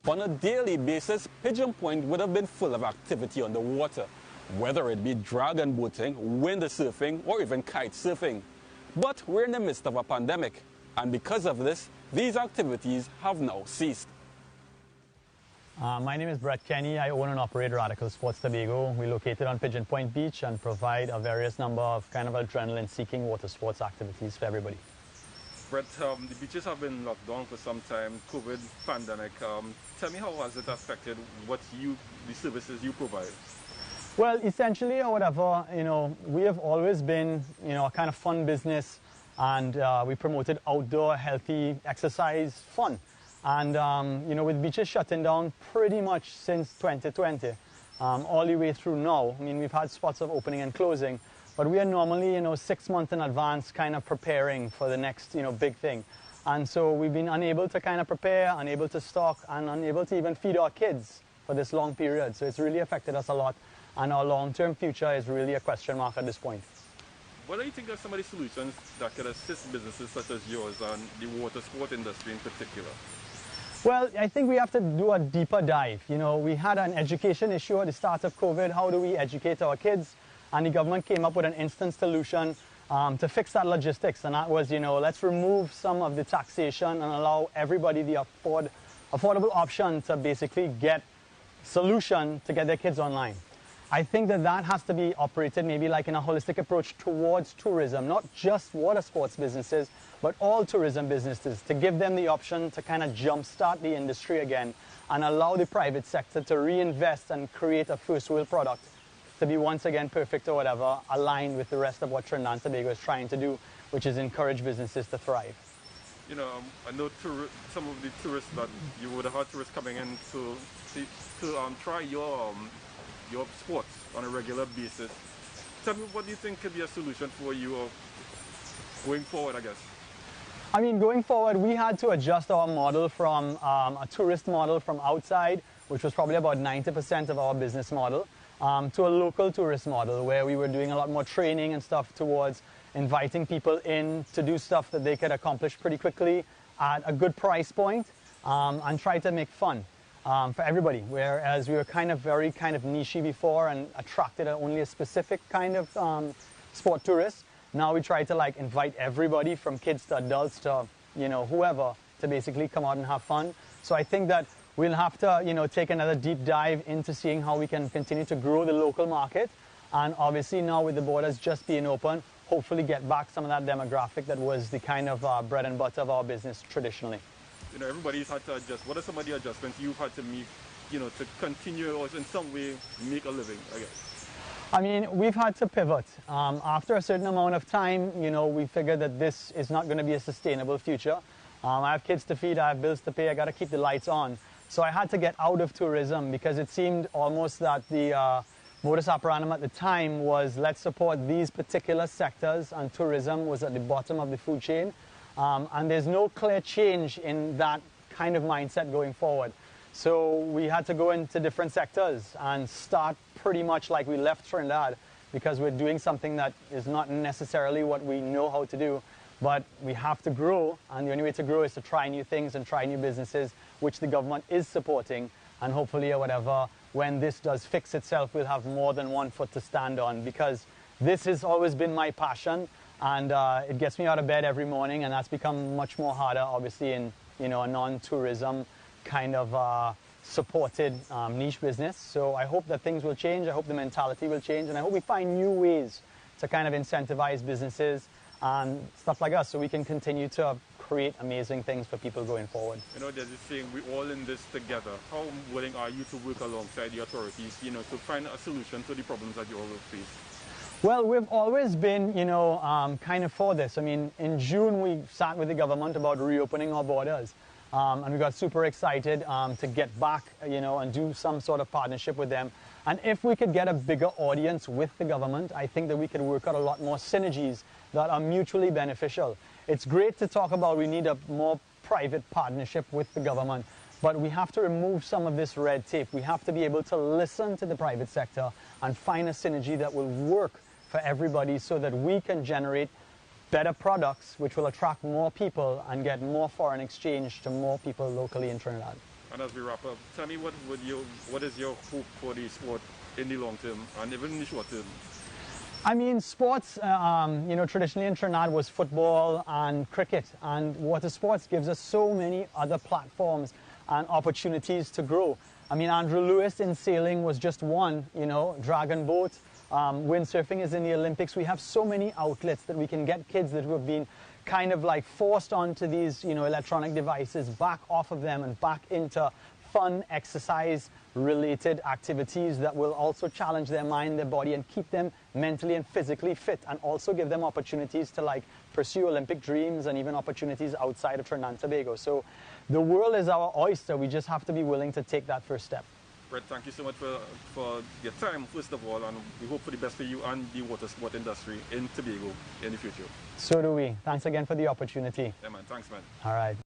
On a daily basis, Pigeon Point would have been full of activity on the water, whether it be dragon boating, wind surfing, or even kite surfing. But we're in the midst of a pandemic, and because of this, these activities have now ceased. My name is Brett Kenny. I own and operate Radical Sports Tobago. We're located on Pigeon Point Beach and provide a various number of kind of adrenaline-seeking water sports activities for everybody. Brett, the beaches have been locked down for some time, COVID pandemic. Tell me, how has it affected the services you provide? Well, essentially or whatever, we have always been, a kind of fun business, and we promoted outdoor, healthy exercise, fun. And, with beaches shutting down pretty much since 2020, all the way through now. I mean, we've had spots of opening and closing, but we are normally, 6 months in advance kind of preparing for the next, big thing. And so we've been unable to kind of prepare, unable to stock, and unable to even feed our kids for this long period. So it's really affected us a lot, and our long-term future is really a question mark at this point. What do you think are some of the solutions that could assist businesses such as yours and the water sport industry in particular? Well, I think we have to do a deeper dive. We had an education issue at the start of COVID. How do we educate our kids? And the government came up with an instant solution to fix that logistics. And that was, let's remove some of the taxation and allow everybody the affordable option to basically get solution to get their kids online. I think that has to be operated maybe like in a holistic approach towards tourism, not just water sports businesses, but all tourism businesses, to give them the option to kind of jumpstart the industry again and allow the private sector to reinvest and create a first world product to be once again perfect or whatever, aligned with the rest of what Trinidad and Tobago is trying to do, which is encourage businesses to thrive. I know some of the tourists that you would have had tourists coming in to try your sports on a regular basis. Tell me, what do you think could be a solution for you going forward, I guess? I mean, going forward, we had to adjust our model from a tourist model from outside, which was probably about 90% of our business model, to a local tourist model where we were doing a lot more training and stuff towards inviting people in to do stuff that they could accomplish pretty quickly at a good price point, and try to make fun for everybody. Whereas we were very niche before and attracted only a specific kind of sport tourists. Now we try to invite everybody from kids to adults to whoever to basically come out and have fun. So I think that we'll have to take another deep dive into seeing how we can continue to grow the local market, and obviously now with the borders just being open, hopefully get back some of that demographic that was the kind of bread and butter of our business traditionally. Everybody's had to adjust. What are some of the adjustments you've had to make, to continue or in some way make a living, I guess? I mean, we've had to pivot. After a certain amount of time, we figured that this is not going to be a sustainable future. I have kids to feed, I have bills to pay, I got to keep the lights on. So I had to get out of tourism because it seemed almost that the modus operandum at the time was let's support these particular sectors, and tourism was at the bottom of the food chain. And there's no clear change in that kind of mindset going forward. So we had to go into different sectors and start pretty much like we left Trinidad, because we're doing something that is not necessarily what we know how to do, but we have to grow, and the only way to grow is to try new things and try new businesses, which the government is supporting, and hopefully or whatever, when this does fix itself, we'll have more than one foot to stand on, because this has always been my passion, and it gets me out of bed every morning, and that's become much more harder, obviously, in a non-tourism kind of supported niche business. So I hope that things will change. I hope the mentality will change, and I hope we find new ways to kind of incentivize businesses and stuff like us, so we can continue to create amazing things for people going forward. There's this saying, we're all in this together. How willing are you to work alongside the authorities, to find a solution to the problems that you all face? Well, we've always been, kind of for this. I mean, in June, we sat with the government about reopening our borders. And we got super excited to get back, and do some sort of partnership with them. And if we could get a bigger audience with the government, I think that we could work out a lot more synergies that are mutually beneficial. It's great to talk about we need a more private partnership with the government, but we have to remove some of this red tape. We have to be able to listen to the private sector and find a synergy that will work for everybody, so that we can generate better products which will attract more people and get more foreign exchange to more people locally in Trinidad. And as we wrap up, tell me what is your hope for the sport in the long term and even in the short term? I mean, sports, you know, traditionally in Trinidad was football and cricket, and water sports gives us so many other platforms and opportunities to grow. I mean, Andrew Lewis in sailing was just one, you know, dragon boat. Windsurfing is in the Olympics. We have so many outlets that we can get kids that have been kind of like forced onto these, you know, electronic devices, back off of them and back into fun exercise related activities that will also challenge their mind, their body, and keep them mentally and physically fit, and also give them opportunities to like pursue Olympic dreams and even opportunities outside of Trinidad and Tobago. So the world is our oyster. We just have to be willing to take that first step. Brett, thank you so much for your time, first of all, and we hope for the best for you and the water sport industry in Tobago in the future. So do we. Thanks again for the opportunity. Yeah, man. Thanks, man. All right.